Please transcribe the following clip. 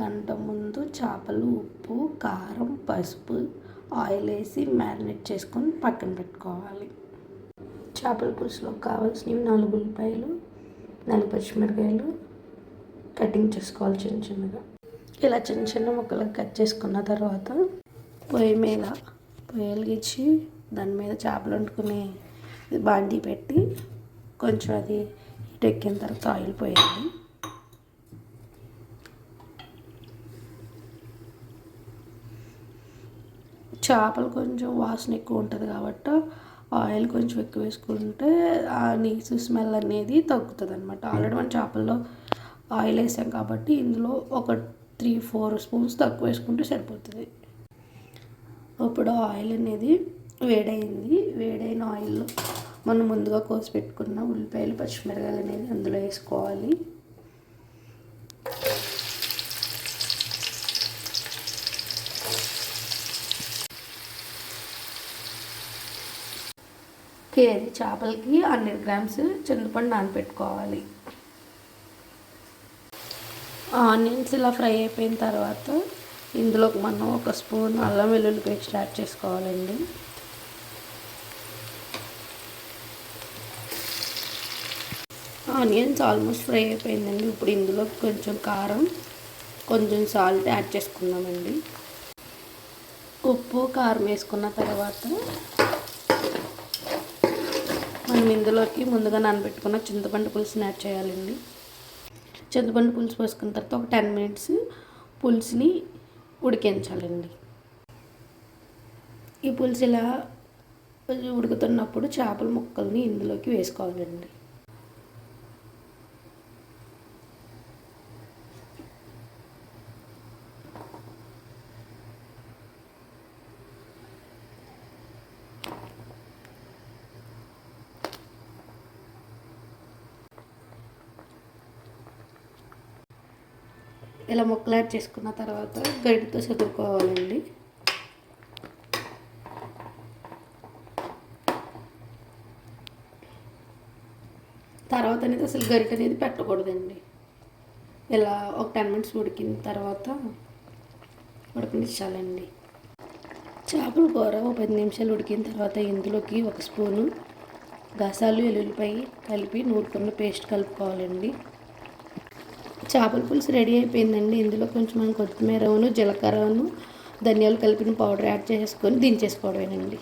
గంట ముందు చేపలు ఉప్పు, కారం, పసుపు, ఆయిల్ వేసి మ్యారినేట్ చేసుకొని పక్కన పెట్టుకోవాలి. చేపల పులుసులోకి కావాల్సినవి 4 ఉల్లిపాయలు, 4 పచ్చిమిరపకాయలు కటింగ్ చేసుకోవాలి చిన్న చిన్నగా. ఇలా చిన్న చిన్న ముక్కలకు కట్ చేసుకున్న తర్వాత పొయ్యి వెలిగించి దాని మీద చేపలు వండుకునే బాండీ పెట్టి కొంచెం అది హీట్ ఎక్కిన తర్వాత ఆయిల్ పోయాలి. చేపలు కొంచెం వాసన ఎక్కువ ఉంటుంది కాబట్టి ఆయిల్ కొంచెం ఎక్కువ వేసుకుంటే ఆ నీసు స్మెల్ అనేది తగ్గుతుంది అనమాట. ఆల్రెడీ మన చేపల్లో ఆయిల్ వేసాం కాబట్టి ఇందులో ఒక 3-4 స్పూన్స్ తక్కువ వేసుకుంటే సరిపోతుంది. ఇప్పుడు ఆయిల్ అనేది వేడైంది. వేడైన ఆయిల్లో మనం ముందుగా కోసి పెట్టుకున్న ఉల్లిపాయలు, పచ్చిమిరపకాయలు అనేది అందులో వేసుకోవాలి. కేజీ చేపలకి 100 గ్రామ్స్ చింతపండు నానబెట్టుకోవాలి. ఆనియన్స్ ఇలా ఫ్రై అయిపోయిన తర్వాత ఇందులోకి మనం 1 స్పూన్ అల్లం వెల్లుల్లి పేస్ట్ యాడ్ చేసుకోవాలండి. ఆనియన్స్ ఆల్మోస్ట్ ఫ్రై అయిపోయిందండి. ఇప్పుడు ఇందులో కొంచెం కారం, కొంచెం సాల్ట్ యాడ్ చేసుకుందామండి. ఉప్పు, కారం వేసుకున్న తర్వాత మనం ఇందులోకి ముందుగా నానబెట్టుకున్న చింతపండు పులుసుని యాడ్ చేయాలండి. చింతపండు పులుసు పోసుకున్న తర్వాత ఒక 10 మినిట్స్ పులుసుని ఉడికించాలండి. ఈ పులుసు ఇలా ఉడుకుతున్నప్పుడు చేపల ముక్కల్ని ఇందులోకి వేసుకోవాలండి. ఇలా ముక్కలు యాడ్ చేసుకున్న తర్వాత గరిటెతో చదువుకోవాలండి. తర్వాత అనేది అసలు గరిటె అనేది పెట్టకూడదండి. ఇలా ఒక 10 మినిట్స్ ఉడికిన తర్వాత ఉడకనిచ్చాలండి. చేపల కూర ఒక 10 నిమిషాలు ఉడికిన తర్వాత ఇందులోకి 1 స్పూను గసాలు, వెల్లుల్లిపాయ కలిపి నూరుకున్న పేస్ట్ కలుపుకోవాలండి. చేపల పులుసు రెడీ అయిపోయిందండి. ఇందులో కొంచెం మనం కొత్తిమీరను, జీలకర్రను, ధనియాలు కలిపిన పౌడర్ యాడ్ చేసుకొని దించేసుకోవడమేనండి.